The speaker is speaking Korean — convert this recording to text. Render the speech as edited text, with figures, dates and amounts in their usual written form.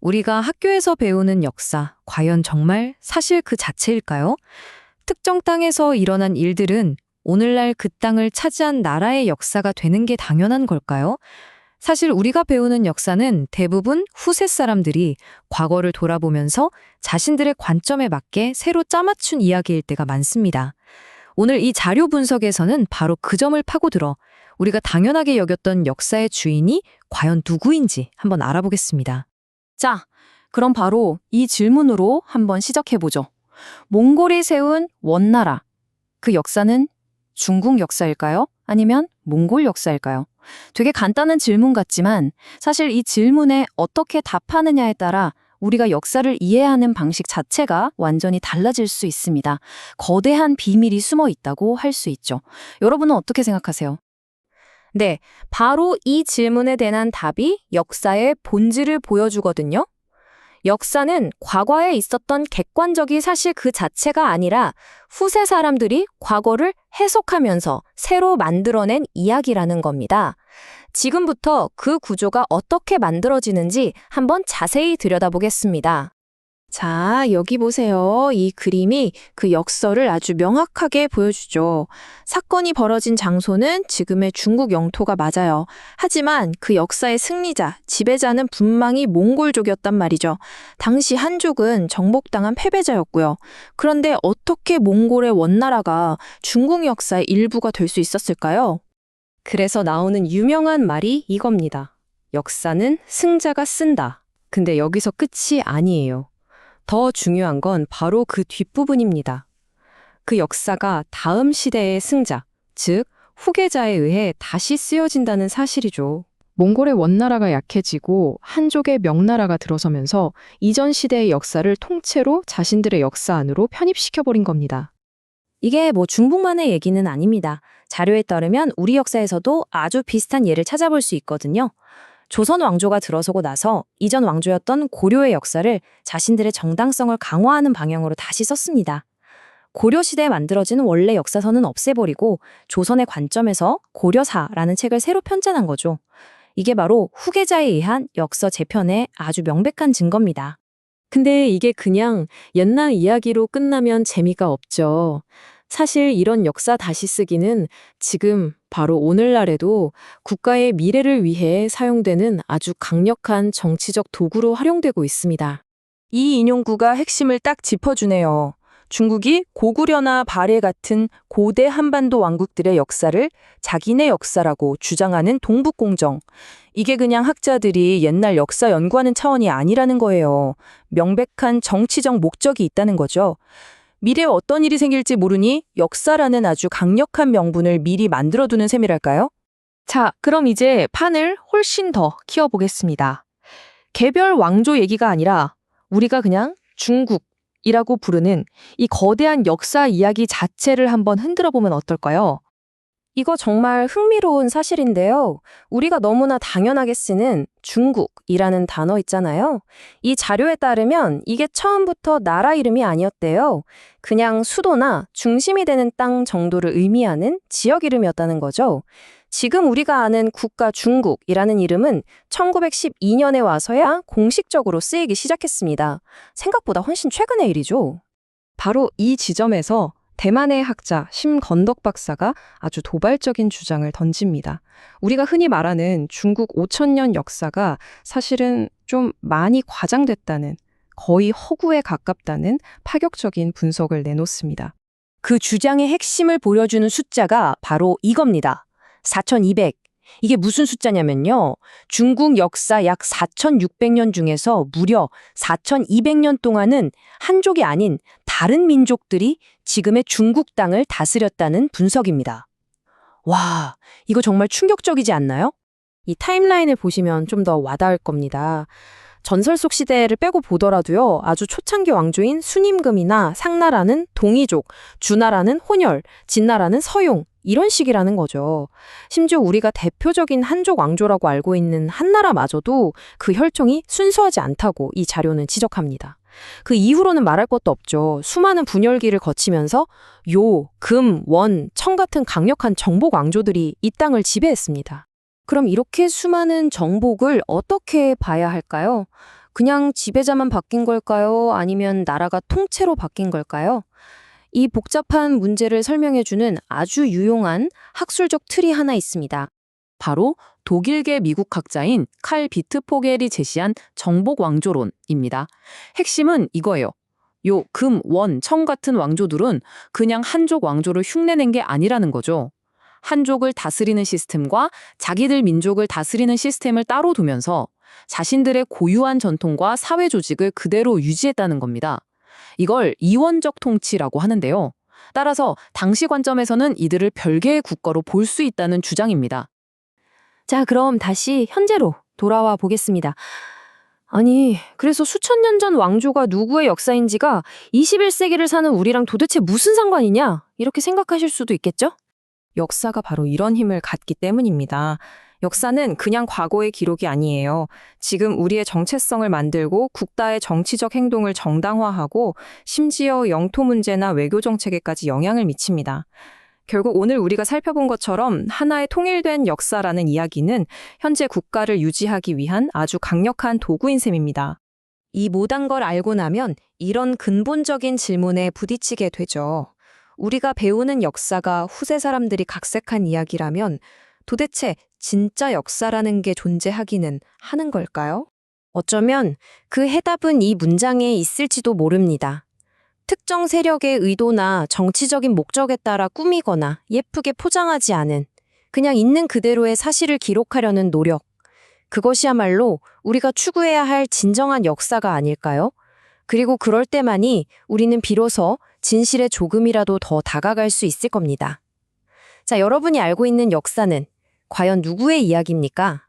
우리가 학교에서 배우는 역사, 과연 정말 사실 그 자체일까요? 특정 땅에서 일어난 일들은 오늘날 그 땅을 차지한 나라의 역사가 되는 게 당연한 걸까요? 사실 우리가 배우는 역사는 대부분 후세 사람들이 과거를 돌아보면서 자신들의 관점에 맞게 새로 짜맞춘 이야기일 때가 많습니다. 오늘 이 자료 분석에서는 바로 그 점을 파고들어 우리가 당연하게 여겼던 역사의 주인이 과연 누구인지 한번 알아보겠습니다. 자, 그럼 바로 이 질문으로 한번 시작해보죠. 몽골이 세운 원나라. 그 역사는 중국 역사일까요? 아니면 몽골 역사일까요? 되게 간단한 질문 같지만 사실 이 질문에 어떻게 답하느냐에 따라 우리가 역사를 이해하는 방식 자체가 완전히 달라질 수 있습니다. 거대한 비밀이 숨어 있다고 할 수 있죠. 여러분은 어떻게 생각하세요? 네, 바로 이 질문에 대한 답이 역사의 본질을 보여주거든요. 역사는 과거에 있었던 객관적인 사실 그 자체가 아니라 후세 사람들이 과거를 해석하면서 새로 만들어낸 이야기라는 겁니다. 지금부터 그 구조가 어떻게 만들어지는지 한번 자세히 들여다보겠습니다. 자, 여기 보세요. 이 그림이 그 역설을 아주 명확하게 보여주죠. 사건이 벌어진 장소는 지금의 중국 영토가 맞아요. 하지만 그 역사의 승리자, 지배자는 분명히 몽골족이었단 말이죠. 당시 한족은 정복당한 패배자였고요. 그런데 어떻게 몽골의 원나라가 중국 역사의 일부가 될 수 있었을까요? 그래서 나오는 유명한 말이 이겁니다. 역사는 승자가 쓴다. 근데 여기서 끝이 아니에요. 더 중요한 건 바로 그 뒷부분입니다. 그 역사가 다음 시대의 승자, 즉 후계자에 의해 다시 쓰여진다는 사실이죠. 몽골의 원나라가 약해지고 한족의 명나라가 들어서면서 이전 시대의 역사를 통째로 자신들의 역사 안으로 편입시켜버린 겁니다. 이게 뭐 중국만의 얘기는 아닙니다. 자료에 따르면 우리 역사에서도 아주 비슷한 예를 찾아볼 수 있거든요. 조선 왕조가 들어서고 나서 이전 왕조였던 고려의 역사를 자신들의 정당성을 강화하는 방향으로 다시 썼습니다. 고려시대에 만들어진 원래 역사서는 없애버리고 조선의 관점에서 고려사라는 책을 새로 편찬한 거죠. 이게 바로 후계자에 의한 역사 재편의 아주 명백한 증거입니다. 근데 이게 그냥 옛날 이야기로 끝나면 재미가 없죠. 사실 이런 역사 다시 쓰기는 지금 바로 오늘날에도 국가의 미래를 위해 사용되는 아주 강력한 정치적 도구로 활용되고 있습니다. 이 인용구가 핵심을 딱 짚어주네요. 중국이 고구려나 발해 같은 고대 한반도 왕국들의 역사를 자기네 역사라고 주장하는 동북공정. 이게 그냥 학자들이 옛날 역사 연구하는 차원이 아니라는 거예요. 명백한 정치적 목적이 있다는 거죠. 미래에 어떤 일이 생길지 모르니 역사라는 아주 강력한 명분을 미리 만들어두는 셈이랄까요? 자, 그럼 이제 판을 훨씬 더 키워보겠습니다. 개별 왕조 얘기가 아니라 우리가 그냥 중국이라고 부르는 이 거대한 역사 이야기 자체를 한번 흔들어 보면 어떨까요? 이거 정말 흥미로운 사실인데요. 우리가 너무나 당연하게 쓰는 중국이라는 단어 있잖아요. 이 자료에 따르면 이게 처음부터 나라 이름이 아니었대요. 그냥 수도나 중심이 되는 땅 정도를 의미하는 지역 이름이었다는 거죠. 지금 우리가 아는 국가 중국이라는 이름은 1912년에 와서야 공식적으로 쓰이기 시작했습니다. 생각보다 훨씬 최근의 일이죠. 바로 이 지점에서 대만의 학자 심건덕 박사가 아주 도발적인 주장을 던집니다. 우리가 흔히 말하는 중국 5,000년 역사가 사실은 좀 많이 과장됐다는, 거의 허구에 가깝다는 파격적인 분석을 내놓습니다. 그 주장의 핵심을 보여주는 숫자가 바로 이겁니다. 4,200. 이게 무슨 숫자냐면요. 중국 역사 약 4,600년 중에서 무려 4,200년 동안은 한족이 아닌 다른 민족들이 지금의 중국 땅을 다스렸다는 분석입니다. 와, 이거 정말 충격적이지 않나요? 이 타임라인을 보시면 좀 더 와닿을 겁니다. 전설 속 시대를 빼고 보더라도요. 아주 초창기 왕조인 순임금이나 상나라는 동이족, 주나라는 혼혈, 진나라는 서용, 이런 식이라는 거죠. 심지어 우리가 대표적인 한족 왕조라고 알고 있는 한나라마저도 그 혈통이 순수하지 않다고 이 자료는 지적합니다. 그 이후로는 말할 것도 없죠. 수많은 분열기를 거치면서 요, 금, 원, 청 같은 강력한 정복 왕조들이 이 땅을 지배했습니다. 그럼 이렇게 수많은 정복을 어떻게 봐야 할까요? 그냥 지배자만 바뀐 걸까요? 아니면 나라가 통째로 바뀐 걸까요? 이 복잡한 문제를 설명해주는 아주 유용한 학술적 틀이 하나 있습니다. 바로 독일계 미국 학자인 칼 비트포겔이 제시한 정복 왕조론입니다. 핵심은 이거예요. 요 금, 원, 청 같은 왕조들은 그냥 한족 왕조를 흉내낸 게 아니라는 거죠. 한족을 다스리는 시스템과 자기들 민족을 다스리는 시스템을 따로 두면서 자신들의 고유한 전통과 사회 조직을 그대로 유지했다는 겁니다. 이걸 이원적 통치라고 하는데요. 따라서 당시 관점에서는 이들을 별개의 국가로 볼 수 있다는 주장입니다. 자, 그럼 다시 현재로 돌아와 보겠습니다. 아니, 그래서 수천 년 전 왕조가 누구의 역사인지가 21세기를 사는 우리랑 도대체 무슨 상관이냐? 이렇게 생각하실 수도 있겠죠? 역사가 바로 이런 힘을 갖기 때문입니다. 역사는 그냥 과거의 기록이 아니에요. 지금 우리의 정체성을 만들고 국가의 정치적 행동을 정당화하고 심지어 영토 문제나 외교 정책에까지 영향을 미칩니다. 결국 오늘 우리가 살펴본 것처럼 하나의 통일된 역사라는 이야기는 현재 국가를 유지하기 위한 아주 강력한 도구인 셈입니다. 이 모든 걸 알고 나면 이런 근본적인 질문에 부딪히게 되죠. 우리가 배우는 역사가 후세 사람들이 각색한 이야기라면 도대체 진짜 역사라는 게 존재하기는 하는 걸까요? 어쩌면 그 해답은 이 문장에 있을지도 모릅니다. 특정 세력의 의도나 정치적인 목적에 따라 꾸미거나 예쁘게 포장하지 않은 그냥 있는 그대로의 사실을 기록하려는 노력. 그것이야말로 우리가 추구해야 할 진정한 역사가 아닐까요? 그리고 그럴 때만이 우리는 비로소 진실에 조금이라도 더 다가갈 수 있을 겁니다. 자, 여러분이 알고 있는 역사는 과연 누구의 이야기입니까?